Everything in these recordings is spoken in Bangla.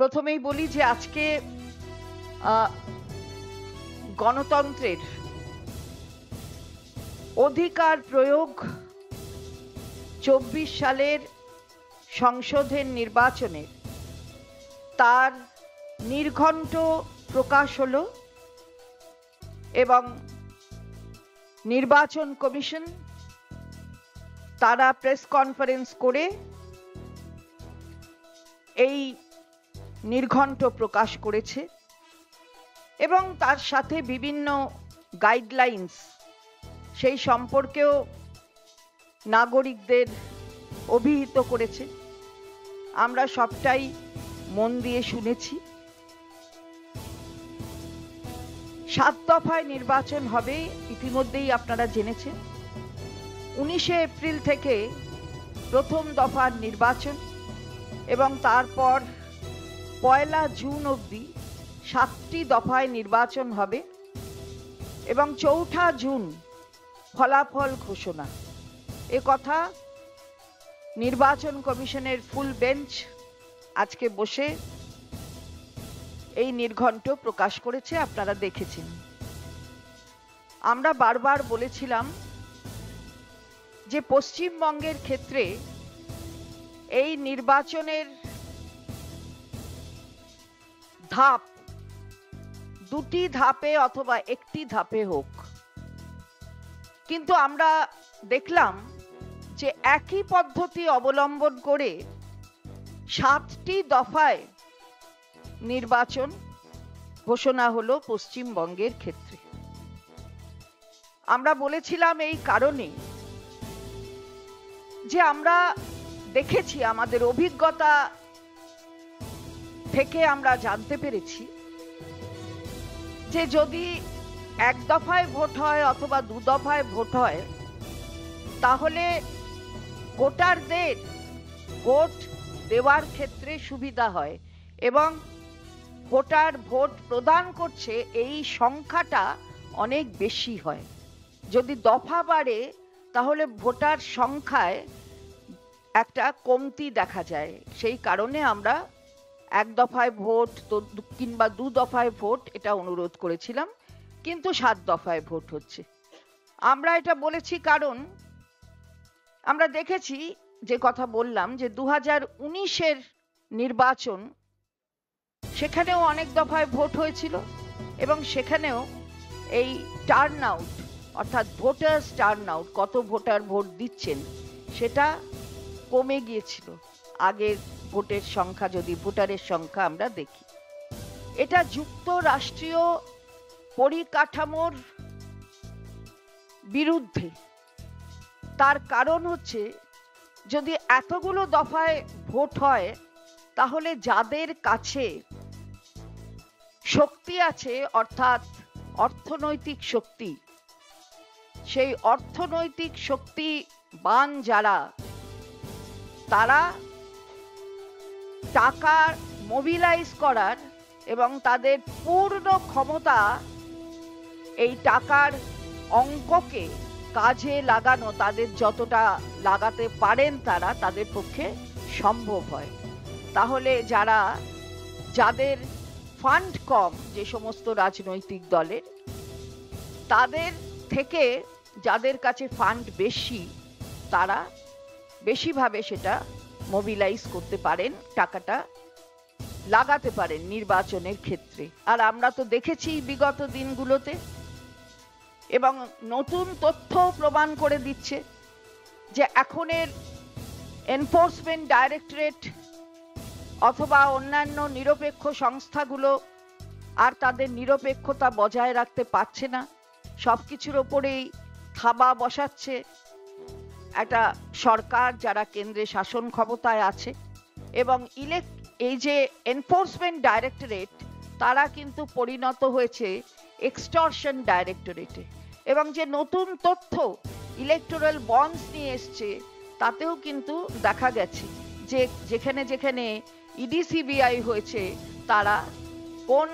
প্রথমেই বলি যে আজকে গণতন্ত্রের অধিকার প্রয়োগ ২৪ সালের সংসদের নির্বাচনের তার নির্ঘণ্ট প্রকাশ হলো এবং নির্বাচন কমিশন তারা প্রেস কনফারেন্স করে এই নির্ঘণ্ট প্রকাশ করেছে এবং তার সাথে বিভিন্ন গাইডলাইন্স সেই সম্পর্কেও নাগরিকদের অভিহিত করেছে। আমরা সবটাই মন দিয়ে শুনেছি। ৭ দফায় নির্বাচন হবে, ইতিমধ্যেই আপনারা জেনেছেন। ১৯শে এপ্রিল থেকে প্রথম দফার নির্বাচন এবং তারপর ১লা জুন অবধি ৭টি দফায় নির্বাচন হবে এবং ৪ঠা জুন ফলাফল ঘোষণা। এ কথা নির্বাচন কমিশনের ফুল বেঞ্চ আজকে বসে এই নির্ঘণ্ট প্রকাশ করেছে, আপনারা দেখেছেন। আমরা বারবার বলেছিলাম যে পশ্চিমবঙ্গের ক্ষেত্রে এই নির্বাচনের ধাপ দুটি ধাপে অথবা একটি ধাপে হোক, কিন্তু আমরা দেখলাম যে একই পদ্ধতি অবলম্বন করে ৭টি দফায় নির্বাচন ঘোষণা হলো পশ্চিমবঙ্গের ক্ষেত্রে। আমরা বলেছিলাম এই কারণে যে আমরা দেখেছি, আমাদের অভিজ্ঞতা থেকে আমরা জানতে পেরেছি যে যদি এক দফায় ভোট হয় অথবা ২ দফায় ভোট হয় তাহলে ভোটারদের ভোট দেওয়ার ক্ষেত্রে সুবিধা হয় এবং ভোটার ভোট প্রদান করছে এই সংখ্যাটা অনেক বেশি হয়। যদি দফা বাড়ে তাহলে ভোটার সংখ্যায় একটা কমতি দেখা যায়। সেই কারণে আমরা এক দফায় ভোট কিংবা ২ দফায় ভোট এটা অনুরোধ করেছিলাম, কিন্তু ৭ দফায় ভোট হচ্ছে। আমরা এটা বলেছি কারণ আমরা দেখেছি, যে কথা বললাম, যে ২০১৯-এর নির্বাচন সেখানেও অনেক দফায় ভোট হয়েছিল এবং সেখানেও এই টার্ন আউট অর্থাৎ ভোটার্স টার্ন আউট, কত ভোটার ভোট দিচ্ছেন, সেটা কমে গিয়েছিল আগের ভোটের সংখ্যা যদি ভোটারের সংখ্যা আমরা দেখি। এটা যুক্তরাষ্ট্রীয় পরিকাঠামোর বিরুদ্ধে। তার কারণ হচ্ছে, যদি এতগুলো দফায় ভোট হয় তাহলে যাদের কাছে শক্তি আছে অর্থাৎ অর্থনৈতিক শক্তি, সেই অর্থনৈতিক শক্তিবান যারা, তারা টাকা মোবিলাইজ করার এবং তাদের পূর্ণ ক্ষমতা এই টাকার অঙ্ককে কাজে লাগানো, তাদের যতটা লাগাতে পারেন তারা, তাদের পক্ষে সম্ভব হয়। তাহলে যাদের ফান্ড কম, যে সমস্ত রাজনৈতিক দলের, তাদের থেকে যাদের কাছে ফান্ড বেশি, তারা বেশিভাবে সেটা মোবিলাইজ করতে পারেন, টাকাটা লাগাতে পারেন নির্বাচনের ক্ষেত্রে। আর আমরা তো দেখেছি বিগত দিনগুলোতে, এবং নতুন তথ্য প্রমাণ করে দিচ্ছে যে এখনের এনফোর্সমেন্ট ডাইরেক্টরেট অথবা অন্যান্য নিরপেক্ষ সংস্থাগুলো আর তাদের নিরপেক্ষতা বজায় রাখতে পারছে না, সবকিছুর ওপরেই থাবা বসাচ্ছে একটা সরকার যারা কেন্দ্রে শাসন ক্ষমতায় আছে। এবং এই যে এনফোর্সমেন্ট ডাইরেক্টরেট, তারা কিন্তু পরিণত হয়েছে এক্সটর্শন ডাইরেক্টরেটে। এবং যে নতুন তথ্য ইলেকটোরাল বন্ডস নিয়ে এসছে, তাতেও কিন্তু দেখা গেছে যে যেখানে যেখানে ইডি সিবিআই হয়েছে, তারা কোন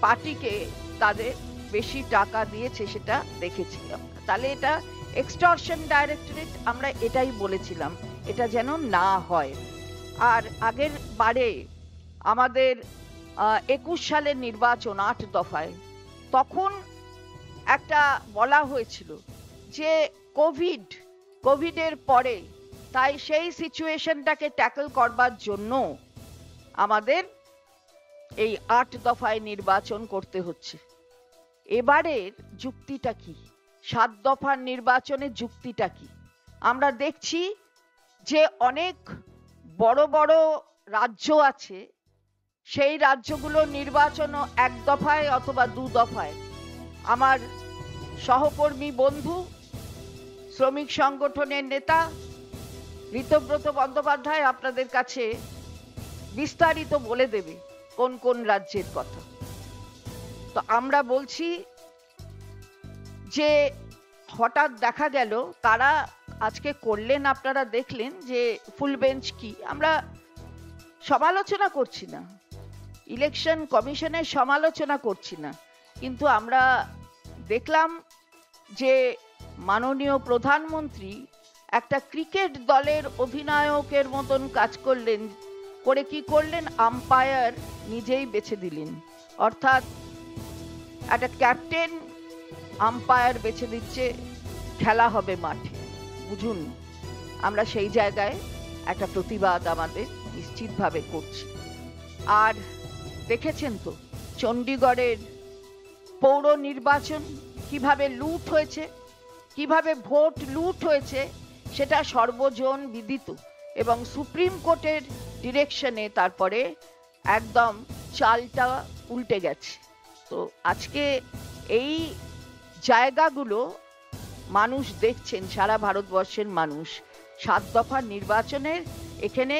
পার্টিকে তাদের বেশি টাকা দিয়েছে সেটা দেখেছিলাম। তাহলে এটা এক্সটর্শন ডাইরেক্টরেট, আমরা এটাই বলেছিলাম এটা যেন না হয়। আর আগের বারে আমাদের 21 সালের নির্বাচন 8 দফায়, তখন একটা বলা হয়েছিল যে কোভিডের পরে, তাই সেই সিচুয়েশনটাকে ট্যাকল করবার জন্য আমাদের এই 8 দফায় নির্বাচন করতে হচ্ছে। এবারের যুক্তিটা কি? 7 দফার নির্বাচনের যুক্তিটা কি? আমরা দেখছি যে অনেক বড় বড় রাজ্য আছে, সেই রাজ্যগুলো নির্বাচনও 1 দফায় অথবা 2 দফায়। আমার সহকর্মী বন্ধু, শ্রমিক সংগঠনের নেতা ঋতব্রত বন্দ্যোপাধ্যায় আপনাদের কাছে বিস্তারিত বলে দেবে কোন কোন রাজ্যের কথা। তো আমরা বলছি যে হঠাৎ দেখা গেল তারা আজকে করলেন, আপনারা দেখলেন যে ফুল বেঞ্চ কি। আমরা সমালোচনা করছি না, ইলেকশন কমিশনের সমালোচনা করছি না, কিন্তু আমরা দেখলাম যে মাননীয় প্রধানমন্ত্রী একটা ক্রিকেট দলের অধিনায়কের মতন কাজ করলেন, করে কি করলেন, আম্পায়ার নিজেই বেছে দিলেন। অর্থাৎ একটা ক্যাপ্টেন আম্পায়ার বেছে দিচ্ছে, খেলা হবে মাঠে। বুঝুন, আমরা সেই জায়গায় একটা প্রতিবাদ আমাদের নিশ্চিতভাবে করছি। আর দেখেছেন তো চণ্ডীগড়ের পৌর নির্বাচন কিভাবে লুট হয়েছে, কিভাবে ভোট লুট হয়েছে, সেটা সর্বজন বিদিত। এবং সুপ্রিম কোর্টের ডিরেকশনে তারপরে একদম চালটা উল্টে গেছে। তো আজকে এই জায়গাগুলো মানুষ দেখছেন, সারা ভারতবর্ষের মানুষ। 7 দফার নির্বাচনের এখানে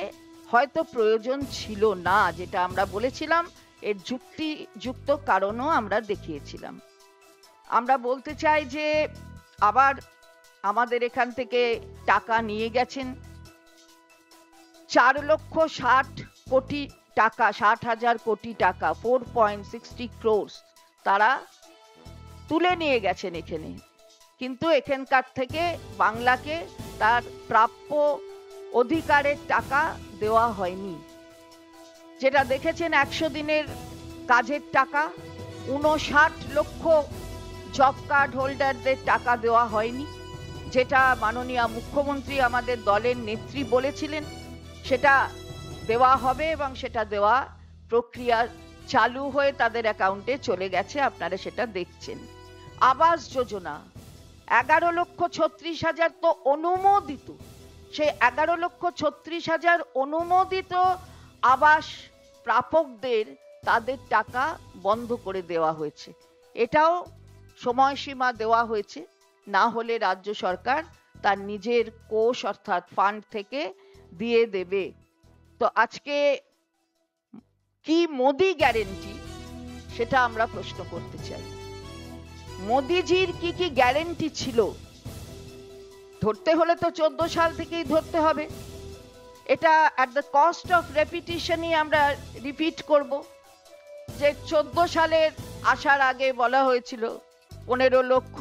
হয়তো প্রয়োজন ছিল না, যেটা আমরা বলেছিলাম, এর যুক্তিযুক্ত কারণও আমরা দেখিয়েছিলাম। আমরা বলতে চাই যে আবার আমাদের এখান থেকে টাকা নিয়ে গেছেন 4,60,00,000 কোটি টাকা, 60,000 কোটি টাকা, 4.60 crores তারা তুলে নিয়ে গেছেন এখানে। কিন্তু এখানকার থেকে বাংলাকে তার প্রাপ্য অধিকারের টাকা দেওয়া হয়নি। যেটা দেখেছেন 100 দিনের কাজের টাকা, 59 লক্ষ জব কার্ড হোল্ডারদের টাকা দেওয়া হয়নি, যেটা মাননীয় মুখ্যমন্ত্রী আমাদের দলের নেত্রী বলেছিলেন সেটা দেওয়া হবে, এবং সেটা দেওয়া প্রক্রিয়া চালু হয়ে তাদের অ্যাকাউন্টে চলে গেছে, আপনারা সেটা দেখছেন। আবাস যোজনা 11,36,000 তো অনুমোদিত, সেই 11,36,000 অনুমোদিত আবাস প্রাপকদের তাদের টাকা বন্ধ করে দেওয়া হয়েছে। এটাও সময়সীমা দেওয়া হয়েছে, না হলে রাজ্য সরকার তার নিজের কোষ অর্থাৎ ফান্ড থেকে দিয়ে দেবে। তো আজকে কি মোদি গ্যারেন্টি, সেটা আমরা প্রশ্ন করতে চাই। মোদিজির কি কি গ্যারেন্টি ছিল? ধরতে হলে তো 14 সাল থেকেই ধরতে হবে। এটা অ্যাট দ্য কস্ট অফ রেপিটিশনই আমরা রিপিট করব যে 14 সালের আসার আগে বলা হয়েছিল 15 লক্ষ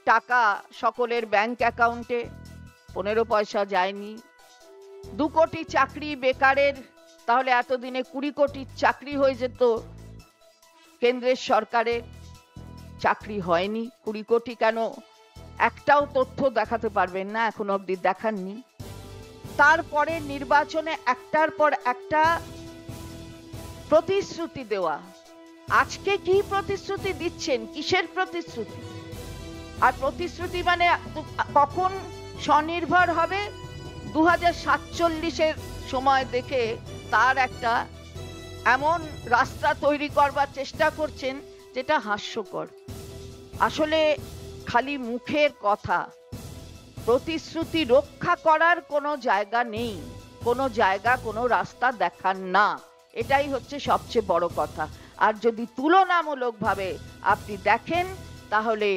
টাকা সকলের ব্যাংক অ্যাকাউন্টে, 15 পয়সা যায়নি। 2 কোটি চাকরি বেকারের, তাহলে এতদিনে 20 কোটি চাকরি হয়ে যেত। কেন্দ্রের সরকারের চাকরি হয়নি। 20 কোটি কেন, একটাও তথ্য দেখাতে পারবেন না, এখন অবধি দেখাননি। তারপরে নির্বাচনে একটার পর একটা প্রতিশ্রুতি দেওয়া। আজকে কি প্রতিশ্রুতি দিচ্ছেন, কিসের প্রতিশ্রুতি? আর প্রতিশ্রুতি মানে কখন স্বনির্ভর হবে? 2047-এর সময় দেখে তার একটা এমন রাস্তা তৈরি করবার চেষ্টা করছেন যেটা হাস্যকর। আসলে খালি মুখের কথা, প্রতিশ্রুতি রক্ষা করার কোনো জায়গা নেই, কোনো জায়গা, কোনো রাস্তা দেখান না, এটাই হচ্ছে সবচেয়ে বড় কথা। আর যদি তুলনামূলকভাবে আপনি দেখেন, তাহলে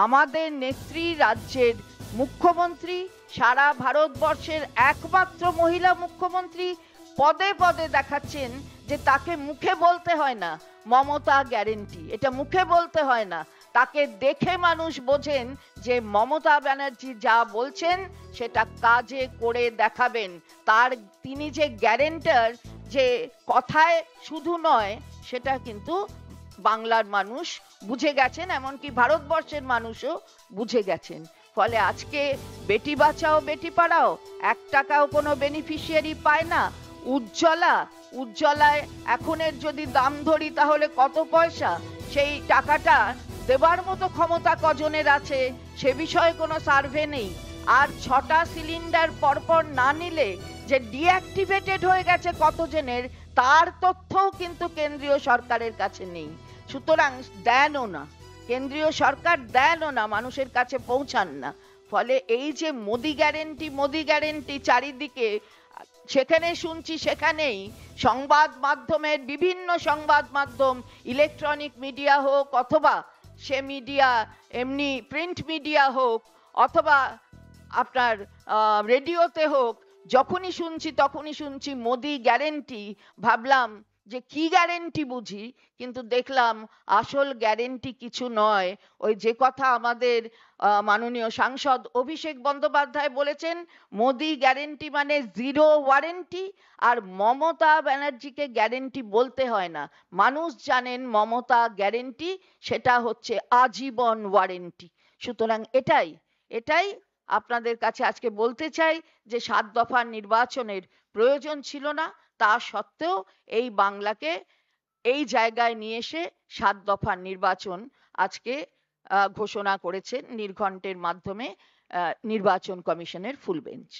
আমাদের নেত্রী, রাজ্যের মুখ্যমন্ত্রী, সারা ভারতবর্ষের একমাত্র মহিলা মুখ্যমন্ত্রী, পদে পদে দেখাচ্ছেন যে তাকে মুখে বলতে হয় না মমতা গ্যারেন্টি, এটা মুখে বলতে হয় না, তাকে দেখে মানুষ বোঝেন যে মমতা ব্যানার্জি যা বলছেন সেটা কাজে করে দেখাবেন। তিনি যে গ্যারেন্টার, যে কথায় শুধু নয়, সেটা কিন্তু বাংলার মানুষ বুঝে গেছেন, এমনকি ভারতবর্ষের মানুষও বুঝে গেছেন। ফলে আজকে বেটি বাঁচাও বেটি পড়াও, 1 টাকাও কোনো বেনিফিশিয়ারি পায় না। উজ্জ্বলায় এখনের যদি দাম ধরি তাহলে কত পয়সা, সেই টাকাটা দেবার মতো ক্ষমতা কজনের আছে সে বিষয়ে কোনো সার্ভে নেই। আর 6টা সিলিন্ডার পরপর না নিলে যে ডিঅ্যাক্টিভেটেড হয়ে গেছে কতজনের, তার তথ্যও কিন্তু কেন্দ্রীয় সরকারের কাছে নেই। সুতরাং দেনও না, কেন্দ্রীয় সরকার দেনও না, মানুষের কাছে পৌঁছান না। ফলে এই যে মোদি গ্যারেন্টি চারিদিকে, সেখানে শুনছি সেখানেই সংবাদ মাধ্যমের বিভিন্ন সংবাদ মাধ্যম, ইলেকট্রনিক মিডিয়া হোক অথবা সে মিডিয়া এমনি প্রিন্ট মিডিয়া হোক অথবা আপনার রেডিওতে হোক, তখনই শুনছি মোদি গ্যারেন্টি। ভাবলাম যে কি গ্যারেন্টি বুঝি, কিন্তু দেখলাম আসল গ্যারেন্টি কিছু নয়। ওই যে কথা আমাদের মাননীয় সাংসদ অভিষেক বন্দ্যোপাধ্যায় বলেছেন, মোদি গ্যারেন্টি মানে জিরো ওয়ারেন্টি। আর মমতা ব্যানার্জিকে গ্যারেন্টি বলতে হয় না, মানুষ জানেন মমতা গ্যারেন্টি, সেটা হচ্ছে আজীবন ওয়ারেন্টি। সুতরাং এটাই আপনাদের কাছে আজকে বলতে চাই যে 7 দফার নির্বাচনের প্রয়োজন ছিল না, তা সত্ত্বেও এই বাংলাকে এই জায়গায় নিয়ে এসে 7 দফার নির্বাচন আজকে ঘোষণা করেছেন নির্ঘণ্টের মাধ্যমে নির্বাচন কমিশনের ফুল বেঞ্চ।